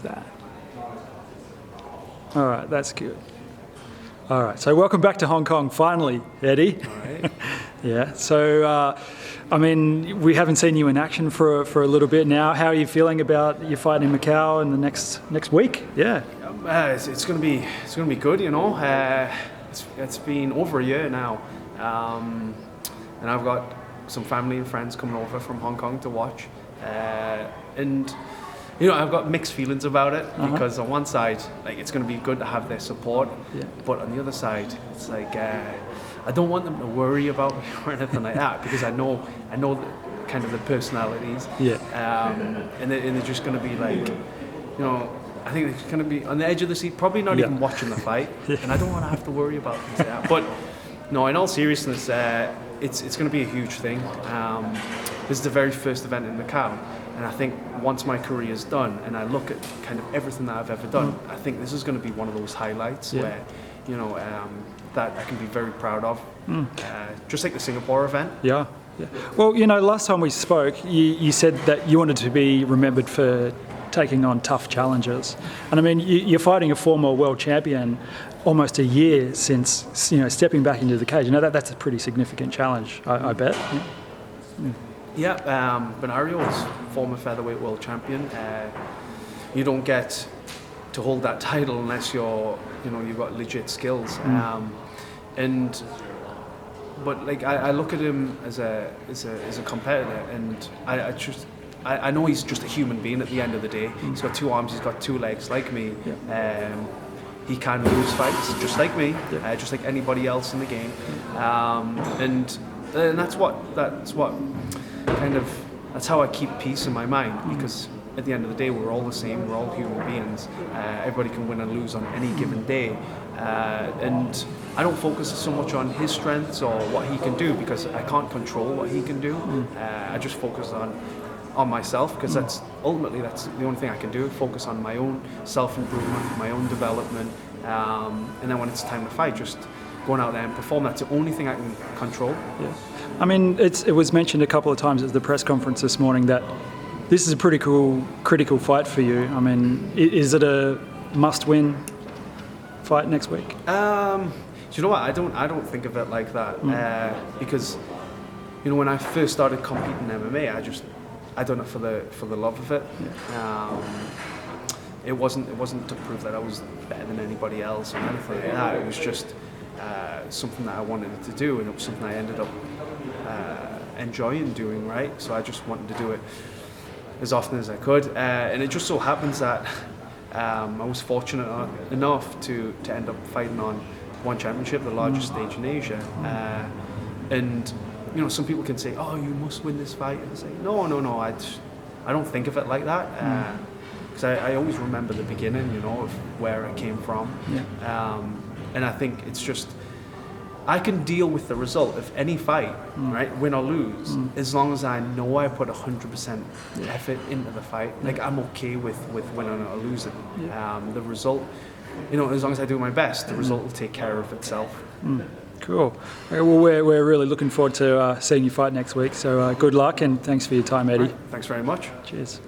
that. All right, that's good. All right, so welcome back to Hong Kong, finally, Eddie. All right. Yeah, so, I mean, we haven't seen you in action for a little bit now. How are you feeling about your fight in Macau in the next week? Yeah. It's gonna be good, you know. It's been over a year now, and I've got some family and friends coming over from Hong Kong to watch, and you know, I've got mixed feelings about it because on one side, like, it's going to be good to have their support, but on the other side, it's like I don't want them to worry about me or anything like that, because I know kind of the personalities, and they're just going to be like, you know, I think they're going to be on the edge of the seat, probably not even watching the fight, and I don't want to have to worry about things like that. But no, in all seriousness, it's going to be a huge thing. This is the very first event in Macau. And I think once my career is done and I look at kind of everything that I've ever done, I think this is going to be one of those highlights where, you know, that I can be very proud of. Just like the Singapore event. Yeah. Well, you know, last time we spoke, you said that you wanted to be remembered for taking on tough challenges. And I mean, you're fighting a former world champion almost a year since, you know, stepping back into the cage. You know, that's a pretty significant challenge, I bet. Banario is former featherweight world champion. You don't get to hold that title unless you've got legit skills. But like I look at him as a competitor, and I know he's just a human being at the end of the day. He's got two arms, he's got two legs, like me. He can lose fights, just like me, just like anybody else in the game. And that's how I keep peace in my mind, because at the end of the day, we're all the same, we're all human beings. Everybody can win and lose on any given day. And I don't focus so much on his strengths or what he can do, because I can't control what he can do. I just focus on myself, because that's the only thing I can do, focus on my own self-improvement, my own development. And then when it's time to fight, just going out there and perform. That's the only thing I can control. Yeah. I mean, it was mentioned a couple of times at the press conference this morning that this is a pretty critical fight for you. I mean, is it a must-win fight next week? Do you know what? I don't think of it like that, because, you know, when I first started competing in MMA, I done it for the love of it. It wasn't to prove that I was better than anybody else or anything like that. It was just something that I wanted to do, and it was something I ended up enjoying doing, right? So I just wanted to do it as often as I could, and it just so happens that I was fortunate enough to end up fighting on one championship, the largest stage in Asia, and you know, some people can say, "Oh, you must win this fight," and I say, "No, I don't think of it like that." Because I always remember the beginning, you know, of where I came from. And I think it's just, I can deal with the result of any fight, right, win or lose, as long as I know I put 100% effort into the fight. Like, I'm okay with winning or losing. The result, you know, as long as I do my best, the result will take care of itself. Cool. Okay, well, we're really looking forward to seeing you fight next week. So good luck, and thanks for your time, Eddie. Right. Thanks very much. Cheers.